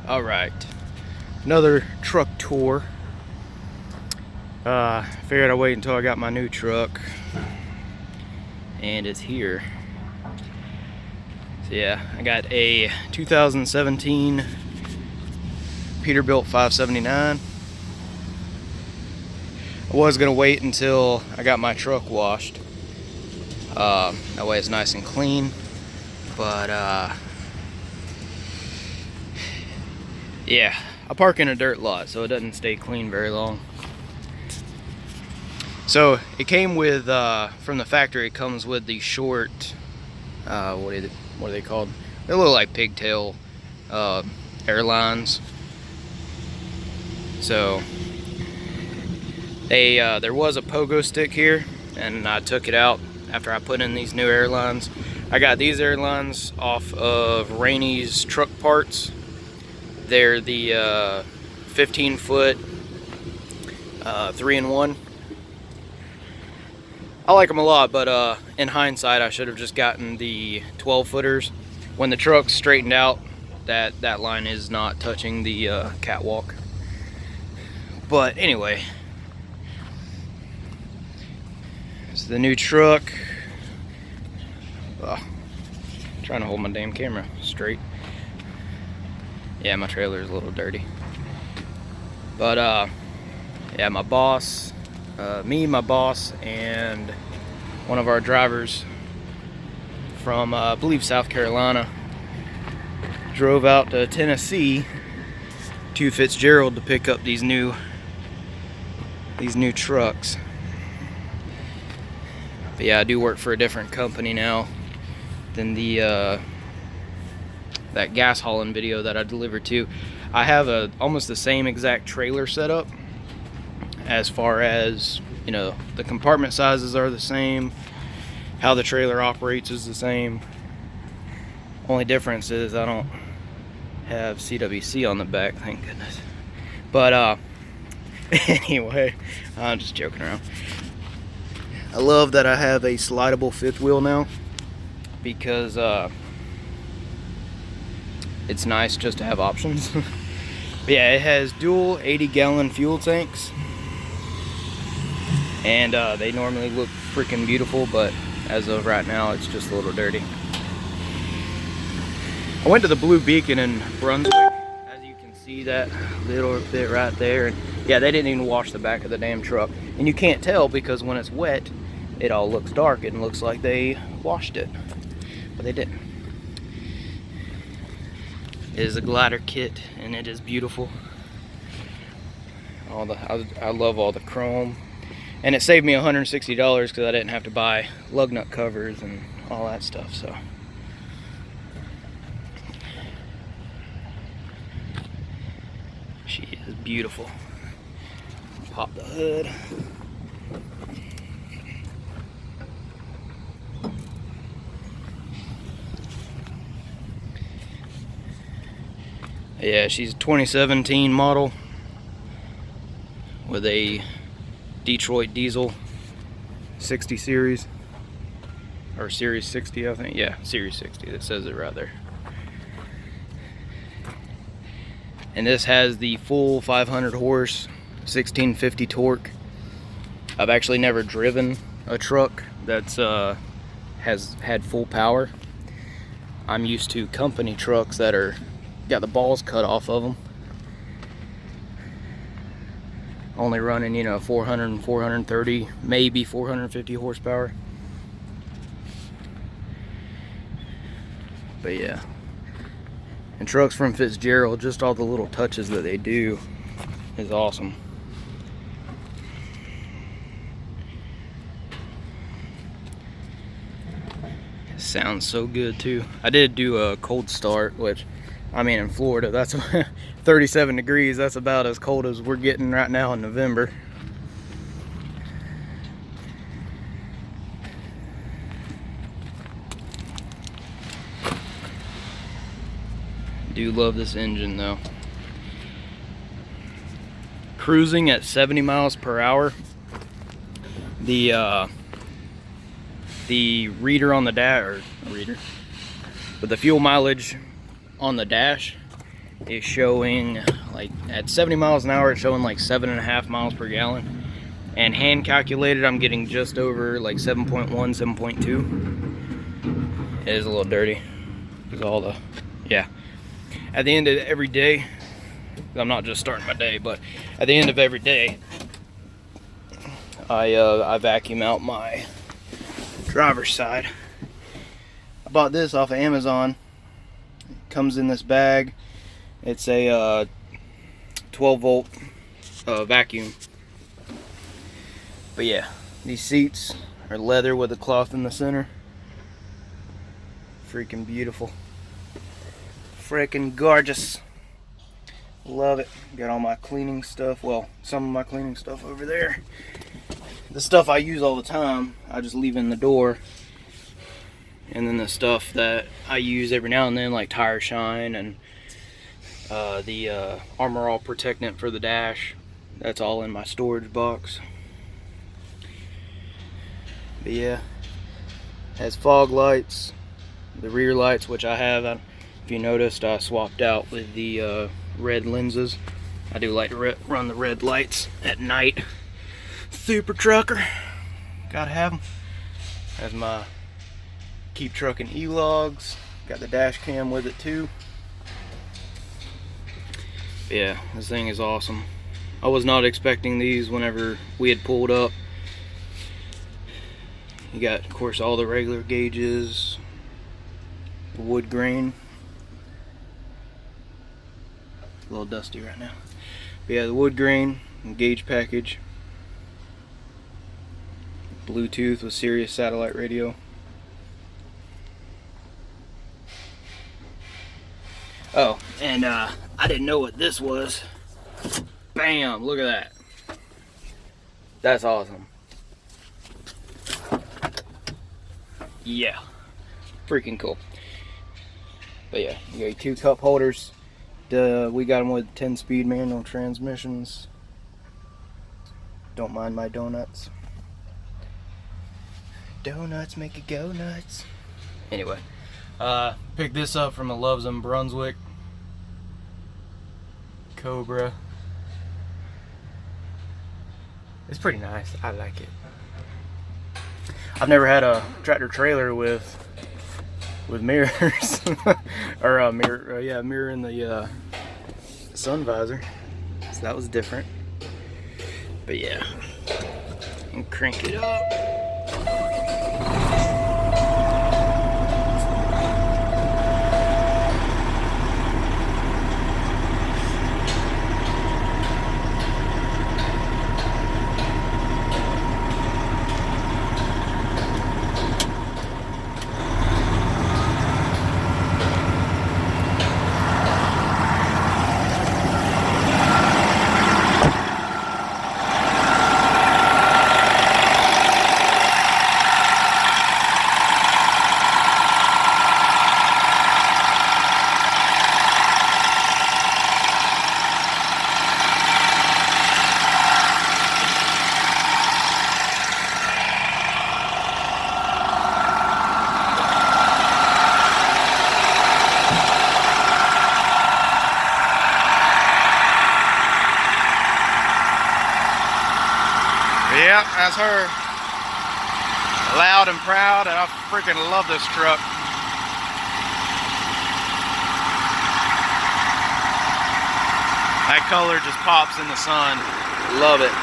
Alright, another truck tour. Figured I'd wait until I got my new truck, and it's here. So yeah, I got a 2017 Peterbilt 579. I was gonna wait until I got my truck washed. That way it's nice and clean, but yeah, I park in a dirt lot, so it doesn't stay clean very long. So it came with, from the factory, it comes with the short, what are they called? They look like pigtail airlines. So there was a pogo stick here, and I took it out after I put in these new airlines. I got these airlines off of Rainey's Truck Parts. They're the 15-foot 3-in-1. I like them a lot, but in hindsight, I should have just gotten the 12-footers. When the truck's straightened out, that line is not touching the catwalk. But anyway, it's the new truck. Trying to hold my damn camera straight. Yeah, my trailer is a little dirty. But yeah, my boss, me, my boss, and one of our drivers from, I believe, South Carolina, drove out to Tennessee to Fitzgerald to pick up these new trucks. But yeah, I do work for a different company now than the that gas hauling video that I delivered to. I have almost the same exact trailer setup, as far as, you know, the compartment sizes are the same, how the trailer operates is the same. Only difference is I don't have CWC on the back, thank goodness. But anyway, I'm just joking around. I love that I have a slidable fifth wheel now, because it's nice just to have options. But yeah, it has dual 80-gallon fuel tanks, and they normally look freaking beautiful, but as of right now, it's just a little dirty. I went to the Blue Beacon in Brunswick, as you can see that little bit right there, and yeah, they didn't even wash the back of the damn truck, and you can't tell because when it's wet, it all looks dark and looks like they washed it, but they didn't. It is a glider kit, and it is beautiful. I love all the chrome, and it saved me $160 because I didn't have to buy lug nut covers and all that stuff. So she is beautiful. Pop the hood. Yeah, she's a 2017 model with a Detroit diesel 60 series, or series 60, I think. Yeah, series 60, that says it right there. And this has the full 500 horse, 1650 torque. I've actually never driven a truck that's has had full power. I'm used to company trucks that are got the balls cut off of them, only running, you know, 400 and 430, maybe 450 horsepower. But yeah, and trucks from Fitzgerald, just all the little touches that they do is awesome. It sounds so good too. I did do a cold start, which, I mean, in Florida, that's 37 degrees. That's about as cold as we're getting right now in November. Do love this engine though. Cruising at 70 miles per hour. The reader on the dash, but the fuel mileage on the dash is showing, like at 70 miles an hour, it's showing like 7.5 miles per gallon. And hand calculated, I'm getting just over like 7.1, 7.2. It is a little dirty because all the, yeah. At the end of every day, I'm not just starting my day, but at the end of every day, I vacuum out my driver's side. I bought this off of Amazon. It comes in this bag. It's a 12 volt vacuum. But yeah, these seats are leather with a cloth in the center. Freaking beautiful. Freaking gorgeous. Love it. Got all my cleaning stuff. Well, some of my cleaning stuff over there. The stuff I use all the time, I just leave in the door. And then the stuff that I use every now and then, like tire shine and the Armor All protectant for the dash, that's all in my storage box. But yeah, has fog lights, the rear lights, which I have. If you noticed, I swapped out with the red lenses. I do like to run the red lights at night. Super trucker, gotta have them. Has my keep trucking e-logs. Got the dash cam with it too. Yeah, this thing is awesome. I was not expecting these whenever we had pulled up. You got, of course, all the regular gauges, the wood grain. A little dusty right now. But yeah, the wood grain and gauge package. Bluetooth with Sirius satellite radio. Oh, and I didn't know what this was. Bam! Look at that. That's awesome. Yeah, freaking cool. But yeah, you got your 2 cup holders. We got them with 10-speed manual transmissions. Don't mind my donuts. Donuts make you go nuts. Anyway, picked this up from a Loves in Brunswick. Cobra. It's pretty nice. I like it. I've never had a tractor trailer with mirrors or a mirror. Yeah, mirror in the sun visor. So that was different. But yeah, and crank it up. Yep, that's her. Loud and proud, and I freaking love this truck. That color just pops in the sun. Love it.